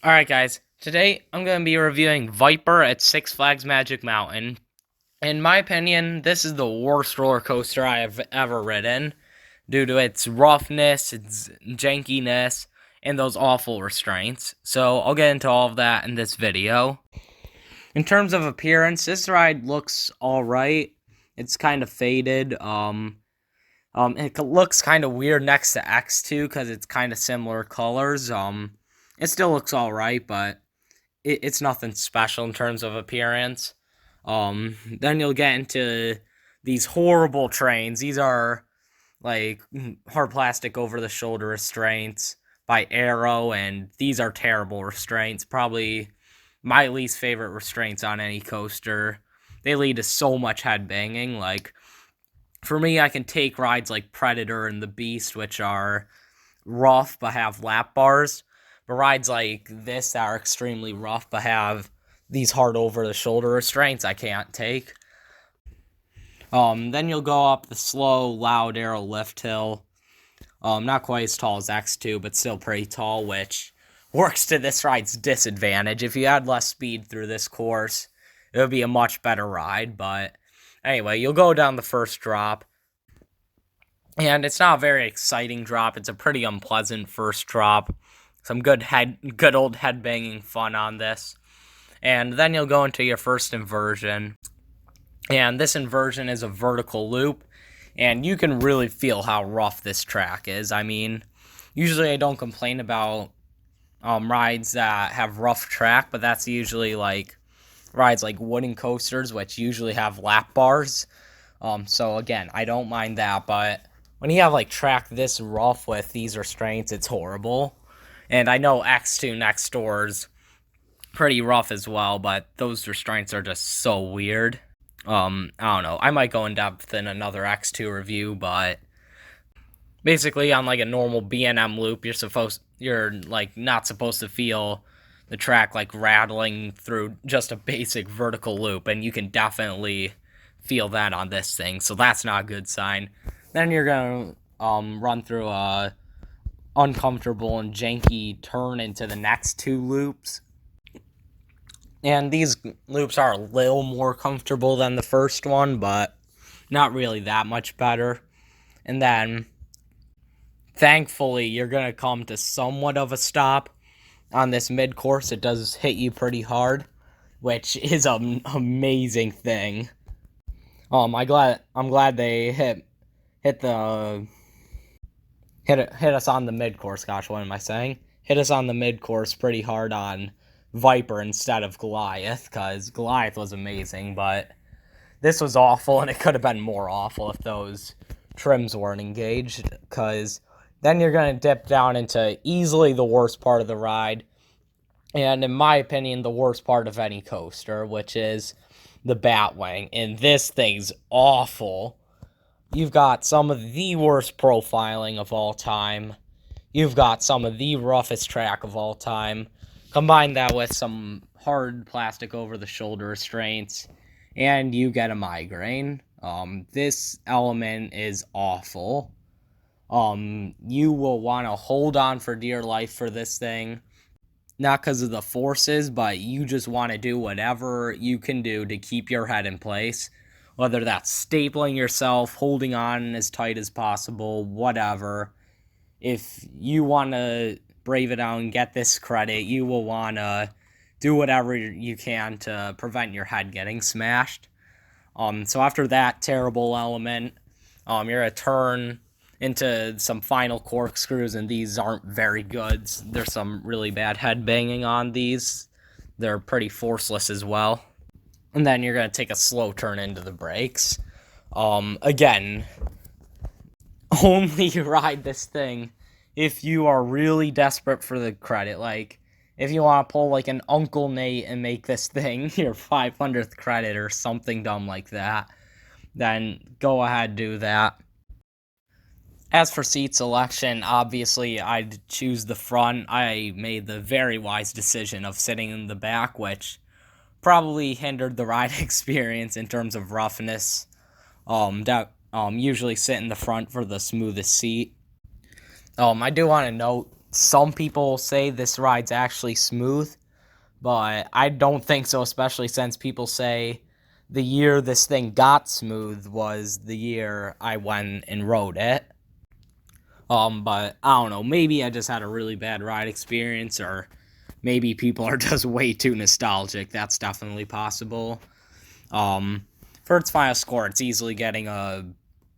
Alright guys, today I'm going to be reviewing Viper at Six Flags Magic Mountain. In my opinion, this is the worst roller coaster I have ever ridden due to its roughness, its jankiness, and those awful restraints. So I'll get into all of that in this video. In terms of appearance, this ride looks alright. It's kind of faded. It looks kind of weird next to X2 because it's kind of similar colors. It still looks alright, but it's nothing special in terms of appearance. Then you'll get into these horrible trains. These are like hard plastic over the shoulder restraints by Arrow, and these are terrible restraints. Probably my least favorite restraints on any coaster. They lead to so much head banging. Like, for me, I can take rides like Predator and the Beast, which are rough but have lap bars. But rides like this that are extremely rough but have these hard over-the-shoulder restraints I can't take. Then you'll go up the slow, loud Arrow lift hill. Not quite as tall as X2, but still pretty tall, which works to this ride's disadvantage. If you had less speed through this course, it would be a much better ride. But anyway, you'll go down the first drop. And it's not a very exciting drop. It's a pretty unpleasant first drop. Some good old headbanging fun on this. And then you'll go into your first inversion. And this inversion is a vertical loop. And you can really feel how rough this track is. I mean, usually I don't complain about rides that have rough track, but that's usually like rides like wooden coasters, which usually have lap bars. So again, I don't mind that, but when you have like track this rough with these restraints, it's horrible. And I know X2 next door's pretty rough as well, but those restraints are just so weird. I don't know. I might go in depth in another X2 review, but basically on like a normal B&M loop, you're like not supposed to feel the track like rattling through just a basic vertical loop, and you can definitely feel that on this thing, so that's not a good sign. Then you're gonna run through a uncomfortable and janky turn into the next two loops. And these loops are a little more comfortable than the first one, but not really that much better. And then, thankfully, you're going to come to somewhat of a stop on this mid-course. It does hit you pretty hard, which is an amazing thing. I'm glad they hit us on the mid-course. Gosh, what am I saying? Hit us on the mid-course pretty hard on Viper instead of Goliath, because Goliath was amazing, but this was awful, and it could have been more awful if those trims weren't engaged, because then you're going to dip down into easily the worst part of the ride, and in my opinion, the worst part of any coaster, which is the Batwing, and this thing's awful. You've got some of the worst profiling of all time. You've got some of the roughest track of all time. Combine that with some hard plastic over-the-shoulder restraints, and you get a migraine. This element is awful. You will want to hold on for dear life for this thing. Not because of the forces, but you just want to do whatever you can do to keep your head in place. Whether that's stapling yourself, holding on as tight as possible, whatever. If you want to brave it out and get this credit, you will want to do whatever you can to prevent your head getting smashed. So after that terrible element, you're going to turn into some final corkscrews, and these aren't very good. There's some really bad head banging on these. They're pretty forceless as well. And then you're going to take a slow turn into the brakes. Again, only ride this thing if you are really desperate for the credit. Like, if you want to pull like an Uncle Nate and make this thing your 500th credit or something dumb like that, then go ahead, do that. As for seat selection, obviously I'd choose the front. I made the very wise decision of sitting in the back, which probably hindered the ride experience in terms of roughness. Usually sit in the front for the smoothest seat. I do want to note some people say this ride's actually smooth, but I don't think so, especially since people say the year this thing got smooth was the year I went and rode it. But I don't know, maybe I just had a really bad ride experience, or maybe people are just way too nostalgic. That's definitely possible. For its final score, it's easily getting a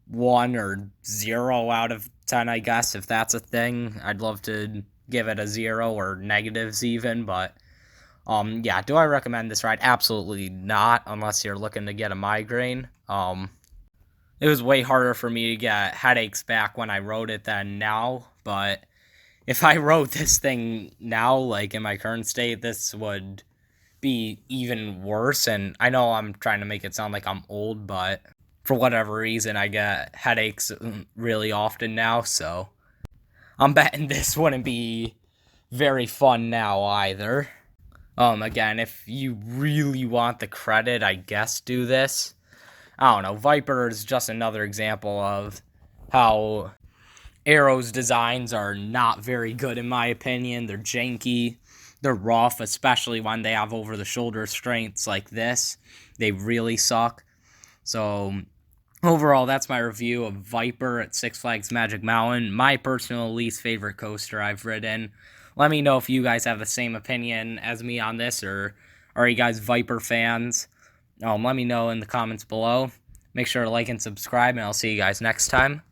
1 or 0 out of 10, I guess, if that's a thing. I'd love to give it a 0 or negatives even, but yeah, do I recommend this ride? Absolutely not, unless you're looking to get a migraine. It was way harder for me to get headaches back when I rode it than now, but if I rode this thing now, like in my current state, this would be even worse. And I know I'm trying to make it sound like I'm old, but for whatever reason, I get headaches really often now, so I'm betting this wouldn't be very fun now either. Again, if you really want the credit, I guess do this. I don't know, Viper is just another example of how Arrow's designs are not very good in my opinion. They're janky, they're rough, especially when they have over-the-shoulder restraints like this. They really suck. So overall, that's my review of Viper at Six Flags Magic Mountain, my personal least favorite coaster I've ridden. Let me know if you guys have the same opinion as me on this, or are you guys Viper fans? Let me know in the comments below. Make sure to like and subscribe, and I'll see you guys next time.